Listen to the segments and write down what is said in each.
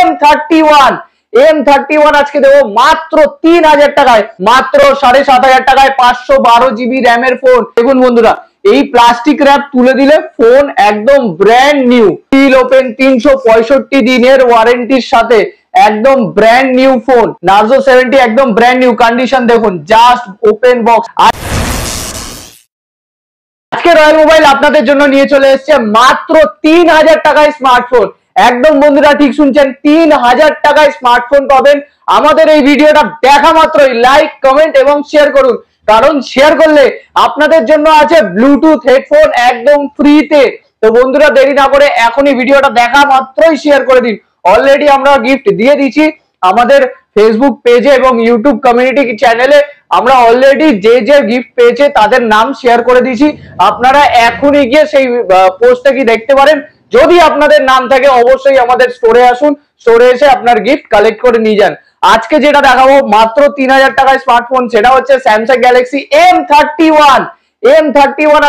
M31 M31 আজকে দেবো মাত্র 3000 টাকায়, মাত্র 7500 টাকায় 512 জিবি র্যামের ফোন। দেখুন বন্ধুরা, এই প্লাস্টিক র্যাপ তুলে দিলে ফোন একদম ব্র্যান্ড নিউ, সিল ওপেন, 365 দিনের ওয়ারেন্টির সাথে একদম ব্র্যান্ড নিউ ফোন। নার্জো 70 একদম ব্র্যান্ড নিউ কন্ডিশন, দেখুন জাস্ট ওপেন বক্স। আজকে রয়্যাল মোবাইল আপনাদের জন্য নিয়ে চলে এসেছে মাত্র 3000 টাকায় স্মার্টফোন। একদম বন্ধুরা ঠিক শুনছেন, 3000 টাকায় স্মার্টফোন পাবেন। আমাদের এই ভিডিওটা দেখা মাত্রই লাইক, কমেন্ট এবং শেয়ার করুন, কারণ শেয়ার করলে আপনাদের জন্য আছে ব্লুটুথ হেডফোন একদম ফ্রিতে। তো বন্ধুরা দেরি না করে এখনই ভিডিওটা দেখা মাত্রই শেয়ার করে দিন। অলরেডি আমরা গিফট দিয়ে দিচ্ছি আমাদের ফেসবুক পেজে এবং ইউটিউব কমিউনিটি চ্যানেলে। আমরা অলরেডি যে যে গিফট পেয়েছে তাদের নাম শেয়ার করে দিয়েছি, আপনারা এখনই গিয়ে সেই পোস্টটা কি দেখতে পারেন। যদি আপনাদের নাম থাকে অবশ্যই আমাদের স্টোরে আসুন, স্টোরে এসে আপনার গিফট কালেক্ট করে নিয়ে যান। আজকে যেটা দেখাবো মাত্র 3000 টাকায় স্মার্টফোন, সেটা হচ্ছে স্যামসাং গ্যালাক্সি M31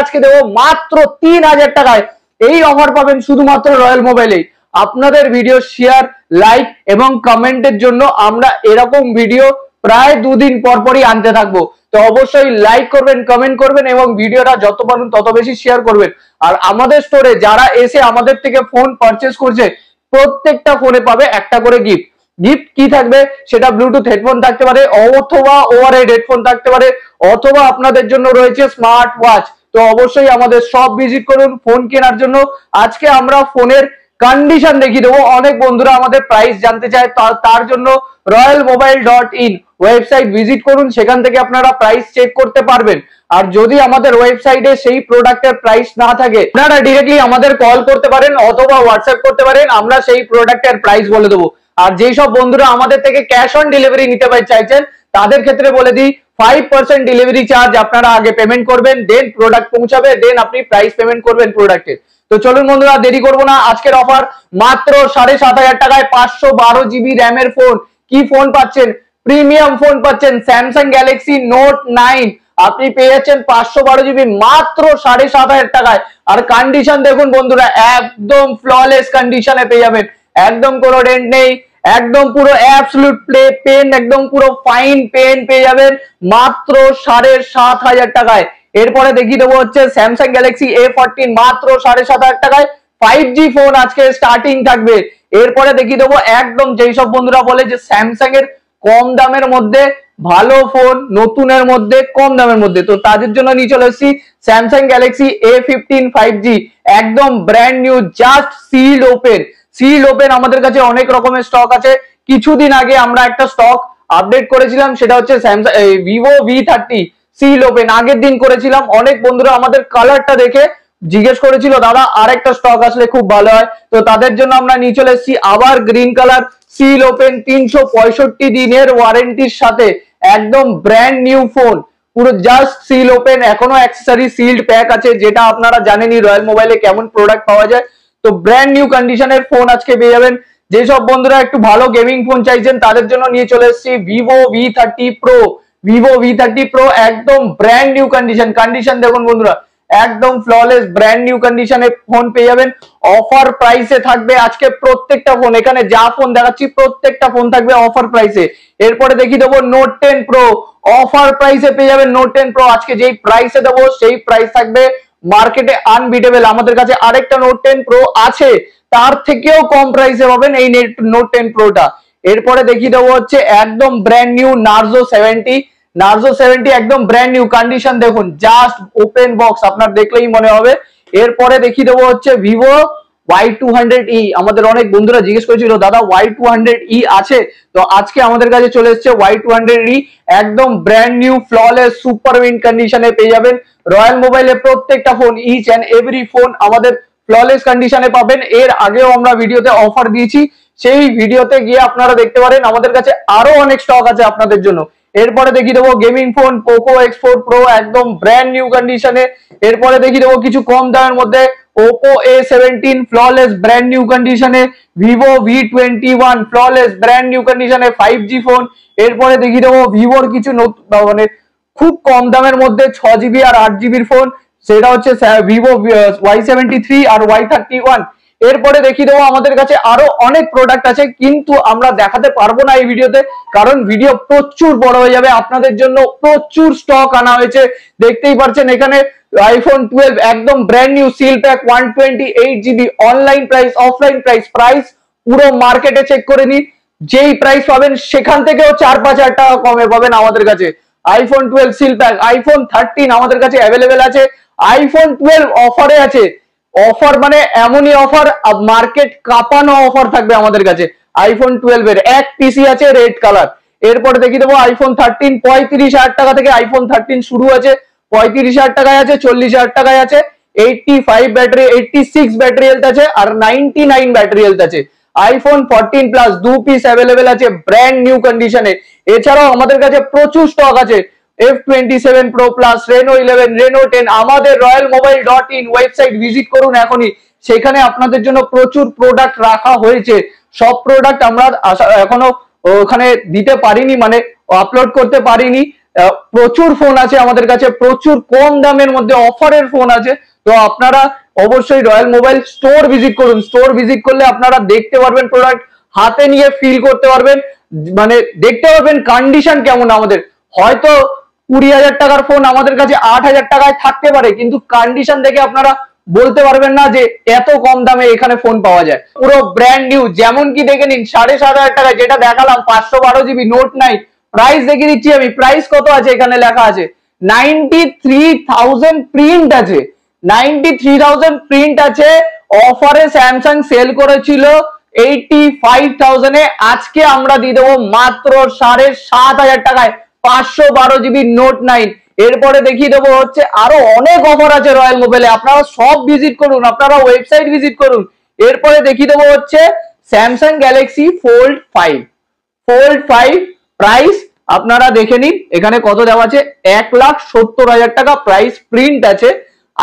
আজকে দেবো মাত্র 3000 টাকায়। এই অফার পাবেন শুধুমাত্র রয়্যাল মোবাইলেই। আপনাদের ভিডিও শেয়ার, লাইক এবং কমেন্টের জন্য আমরা এরকম ভিডিও প্রায় দুদিন পর পরই আনতে থাকবো। তো অবশ্যই লাইক করবেন, কমেন্ট করবেন এবং ভিডিওটা যত পারেন তত বেশি শেয়ার করবেন। আর আমাদের স্টোরে যারা এসে আমাদের থেকে ফোন পারচেস করছে প্রত্যেকটা ফোনে পাবে একটা করে গিফট। গিফট কি থাকবে সেটা ব্লুটুথ হেডফোন থাকতে পারে, অথবা ওভারহেড হেডফোন থাকতে পারে, অথবা আপনাদের জন্য রয়েছে স্মার্ট ওয়াচ। তো অবশ্যই আমাদের শপ ভিজিট করুন ফোন কেনার জন্য। আজকে আমরা ফোনের কন্ডিশন দেখিয়ে দেবো। অনেক বন্ধুরা আমাদের প্রাইস জানতে চায়, তার জন্য royalmobile.in ওয়েবসাইট ভিজিট করুন, সেখান থেকে আপনারা প্রাইস চেক করতে পারবেন। আর যদি আমাদের ওয়েবসাইটে সেই প্রোডাক্টের প্রাইস না থাকে আপনারা ডিরেক্টলি আমাদের কল করতে পারেন অথবা হোয়াটসঅ্যাপ করতে পারেন, আমরা সেই প্রোডাক্টের প্রাইস বলে দেবো। আর যেই সব বন্ধুরা আমাদের থেকে ক্যাশ অন ডেলিভারি নিতে চাইছেন তাদের ক্ষেত্রে বলে দিই 5% ডেলিভারি চার্জ আপনারা আগে পেমেন্ট করবেন, দেন প্রোডাক্ট পৌঁছাবে, দেন আপনি প্রাইস পেমেন্ট করবেন প্রোডাক্টের। তো চলুন বন্ধুরা দেরি করবো না, আজকের অফার মাত্র 7500 টাকায় 512 জিবি র্যামের ফোন। কি ফোন পাচ্ছেন? প্রিমিয়াম ফোন পাচ্ছেন, স্যামসাং গ্যালাক্সি নোট 9 আপনি পেয়ে যাচ্ছেন 512 জিবি মাত্র 7500 টাকায়। আর কন্ডিশন দেখুন বন্ধুরা, একদম ফ্ললেস কন্ডিশনে পেয়ে যাবেন, একদম কোনো ডেন্ট নেই, একদম পুরো অ্যাবসলিউট পেন, একদম পুরো ফাইন পেন পেয়ে যাবেন মাত্র 7500 টাকায়। এরপরে দেখিয়ে দেবো হচ্ছে স্যামসাং গ্যালাক্সি A14 মাত্র 7500 টাকায় 5G ফোন আজকে স্টার্টিং থাকবে। এরপরে দেখিয়ে দেবো একদম যেই সব বন্ধুরা বলে যে স্যামসাং এর কম দামের মধ্যে ভালো ফোন, নতুনের মধ্যে কম দামের মধ্যে, তো তাদের জন্য নিয়ে চলে এসেছি স্যামসাং গ্যালাক্সি A15 5G একদম brand new, just sealed open. আমাদের কাছে অনেক রকমের স্টক আছে। কিছুদিন আগে আমরা একটা স্টক আপডেট করেছিলাম, সেটা হচ্ছে Samsung Vivo V30 seal open, আগের দিন করেছিলাম। অনেক বন্ধুরা আমাদের কালারটা দেখে জিজ্ঞেস করেছিল দাদা আরেকটা স্টক আসলে খুব ভালো হয়, তো তাদের জন্য আমরা নিয়ে চলে এসেছি আবার গ্রিন কালার সিল ওপেন, 365 দিনের ওয়ারেন্টির সাথে একদম ব্র্যান্ড নিউ ফোন, পুরো জাস্ট সিল ওপেন। এখনো অ্যাক্সেসরি সিল্ড প্যাক আছে, যেটা আপনারা জানেনই রয়্যাল মোবাইলে কেমন প্রোডাক্ট পাওয়া যায়। তো ব্র্যান্ড নিউ কন্ডিশনের ফোন আজকে পেয়ে যাবেন। যেসব বন্ধুরা একটু ভালো গেমিং ফোন চাইছেন তাদের জন্য নিয়ে চলে এসেছি ভিভো V30 Pro একদম ব্র্যান্ড নিউ কন্ডিশন দেখুন বন্ধুরা, একদম ফ্ললেস ব্র্যান্ড নিউ কন্ডিশনে ফোন পেয়ে যাবেন। অফার প্রাইসে থাকবে আজকে প্রত্যেকটা ফোন, এখানে যা ফোন দেখাচ্ছি প্রত্যেকটা ফোন থাকবে অফার প্রাইসে। এরপরে দেখিয়ে দেবো নোট 10 Pro, অফার প্রাইসে পেয়ে যাবেন নোট 10 Pro। আজকে যেই প্রাইসে দেবো সেই প্রাইস থাকবে মার্কেটে আনবিটেবল। আমাদের কাছে আরেকটা নোট 10 Pro আছে, তার থেকেও কম প্রাইসে পাবেন এই নোট 10 Proটা। এরপরে দেখিয়ে দেবো হচ্ছে একদম ব্র্যান্ড নিউ নার্জো 70 একদম ব্র্যান্ড নিউ কন্ডিশন, দেখুন জাস্ট ওপেন বক্স, আপনার দেখলেই মনে হবে। এরপরে দেখিয়ে দেবো হচ্ছে ভিভো Y200e। আমাদের অনেক বন্ধুরা জিজ্ঞেস করেছিল দাদা Y200e আছে, তো আজকে আমাদের কাছে চলে এসেছে Y200e একদম brand new flawless super mint কন্ডিশনে পেয়ে যাবেন। রয়্যাল মোবাইলে প্রত্যেকটা phone, each and every phone আমাদের ফ্ললেস কন্ডিশনে পাবেন। এর আগেও আমরা ভিডিওতে অফার দিয়েছি, সেই ভিডিওতে গিয়ে আপনারা দেখতে পারেন। আমাদের কাছে আরো অনেক স্টক আছে আপনাদের জন্য। এরপরে দেখিয়ে দেবো gaming phone Poco X4 Pro একদম ব্র্যান্ড নিউ কন্ডিশনে। এরপরে দেখিয়ে দেবো কিছু কম দামের মধ্যে Oppo A17 flawless brand new কন্ডিশনে, Vivo V21 flawless brand new কন্ডিশনে 5G ফোন। এরপরে দেখিয়ে দেবো ভিভোর কিছু মানে খুব কম দামের মধ্যে 6GB আর 8GB ফোন, সেটা হচ্ছে ভিভো Y73 আর Y31। এরপরে দেখিয়ে দেবো আমাদের কাছে আরো অনেক প্রোডাক্ট আছে, কিন্তু আমরা দেখাতে পারবো না এই ভিডিওতে, কারণ ভিডিও প্রচুর বড় হয়ে যাবে। আপনাদের জন্য প্রচুর স্টক আনা হয়েছে, দেখতেই পাচ্ছেন এখানে আইফোন 12 একদম brand new seal pack 128GB online price, offline price পুরো মার্কেটে চেক করে নিন, যেই প্রাইস পাবেন সেখান থেকেও 4-5 হাজার টাকা কমে পাবেন আমাদের কাছে। আইফোন 12 সিল প্যাক, আইফোন 13 আমাদের কাছে অ্যাভেলেবেল আছে, আইফোন 12 অফারে আছে। অফার মানে এমনই অফার, মার্কেট কাঁপানো অফার থাকবে আমাদের কাছে। আইফোন 12 এর এক পিসি আছে রেড কালার। এরপরে দেখিয়ে দেবো আইফোন 13 35,000 টাকা থেকে আইফোন 13 শুরু আছে, 35,000 টাকায় আছে, 40,000 টাকায় আছে, 85 ব্যাটারি, 86 ব্যাটারি হেলথ আছে, আর 99 ব্যাটারি হেলথ আছে। আইফোন 14 প্লাস 2 পিস অ্যাভেলেবেল আছে ব্র্যান্ড নিউ কন্ডিশনে। এছাড়াও আমাদের কাছে প্রচুর স্টক আছে F27 Pro Plus, Reno 11, Reno 10। আমাদের royalmobile.in ওয়েবসাইট ভিজিট করুন এখনই, সেখানে আপনাদের জন্য প্রচুর প্রোডাক্ট রাখা হয়েছে। সব প্রোডাক্ট আমরা এখনো ওখানে দিতে পারিনি, মানে আপলোড করতে পারিনি। প্রচুর ফোন আছে আমাদের কাছে, প্রচুর কম দামের মধ্যে অফারের ফোন আছে। তো আপনারা অবশ্যই রয়্যাল মোবাইল স্টোর ভিজিট করুন। স্টোর ভিজিট করলে আপনারা দেখতে পারবেন প্রোডাক্ট, হাতে নিয়ে ফিল করতে পারবেন, মানে দেখতে পারবেন কন্ডিশন কেমন। আমাদের হয়তো 20,000 টাকার ফোন আমাদের কাছে 8,000 টাকায় থাকতে পারে, কিন্তু কন্ডিশন দেখে আপনারা বলতে পারবেন না যে এত কম দামে এখানে ফোন পাওয়া যায়। পুরো ব্র্যান্ড নিউ, যেমন কি দেখে নিন 7,500 টাকায় যেটা দেখালাম 512GB নোট 9, প্রাইস দেখিয়ে দিচ্ছি আমি। প্রাইস কত আছে এখানে লেখা আছে 93,000 প্রিন্ট আছে, 93,000 প্রিন্ট আছে। অফারে স্যামসাং সেল করেছিল 85,000 এ, আজকে আমরা দিয়ে দেবো মাত্র 7,500 টাকায় 512GB নোট 9। এরপরে দেখিয়ে দেবো হচ্ছে আরো অনেক অফার আছে রয়্যাল মোবাইলে, আপনারা সব ভিজিট করুন, আপনারা ওয়েবসাইট ভিজিট করুন। এরপরে দেখিয়ে দেবো হচ্ছে স্যামসাং গ্যালাক্সি ফোল্ড 5 প্রাইস আপনারা দেখে নিন, এখানে কত দেওয়া আছে 1,70,000 টাকা প্রাইস প্রিন্ট আছে।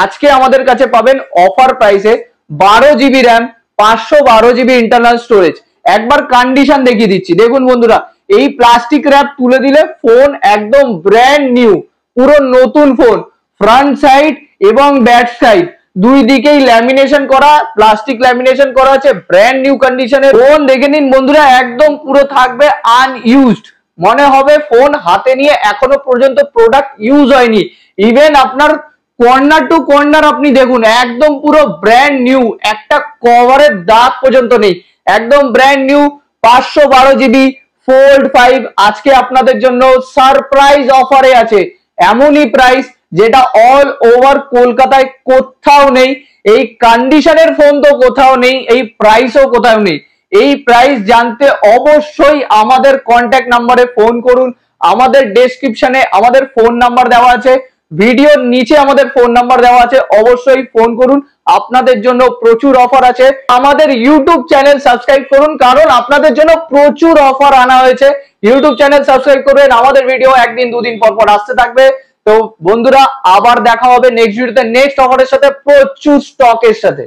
আজকে আমাদের কাছে পাবেন অফার প্রাইসে 12GB RAM, 512GB internal storage. একবার কন্ডিশন দেখিয়ে দিচ্ছি, দেখুন বন্ধুরা, এই প্লাস্টিক র্যাপ তুলে দিলে ফোন একদম ব্র্যান্ড নিউ, পুরো নতুন ফোন। ফ্রন্ট সাইড এবং ব্যাক সাইড দুই দিকেই ল্যামিনেশন করা, প্লাস্টিক ল্যামিনেশন করা আছে, ব্র্যান্ড নিউ কন্ডিশনের ফোন। দেখে নিন বন্ধুরা, একদম পুরো থাকবে আনইউজড, মনে হবে ফোন হাতে নিয়ে এখনো পর্যন্ত প্রোডাক্ট ইউজ হয়নি। ইভেন আপনার কর্নার টু কর্নার আপনি দেখুন একদম পুরো ব্র্যান্ড নিউ, একটা কভারের দাগ পর্যন্ত নেই, একদম ব্র্যান্ড নিউ। 512GB ফোল্ড 5 আজকে আপনাদের জন্য সারপ্রাইজ অফারে আছে। এমনই প্রাইস যেটা অল ওভার কলকাতায় কোথাও নেই, এই কন্ডিশনের ফোন তো কোথাও নেই, এই প্রাইসও কোথাও নেই। এই প্রাইস জানতে অবশ্যই আমাদের কন্ট্যাক্ট নাম্বারে ফোন করুন, আমাদের ডেসক্রিপশনে আমাদের ফোন নাম্বার দেওয়া আছে, ভিডিওর নিচে আমাদের ফোন নাম্বার দেওয়া আছে, অবশ্যই ফোন করুন। আপনাদের জন্য প্রচুর অফার আছে। আমাদের ইউটিউব চ্যানেল সাবস্ক্রাইব করুন, কারণ আপনাদের জন্য প্রচুর অফার আনা হয়েছে। ইউটিউব চ্যানেল সাবস্ক্রাইব করবেন, আমাদের ভিডিও একদিন দুদিন পর পর আসতে থাকবে। তো বন্ধুরা, আবার দেখা হবে নেক্সট ভিডিওতে নেক্সট অফারের সাথে, প্রচুর স্টকের সাথে।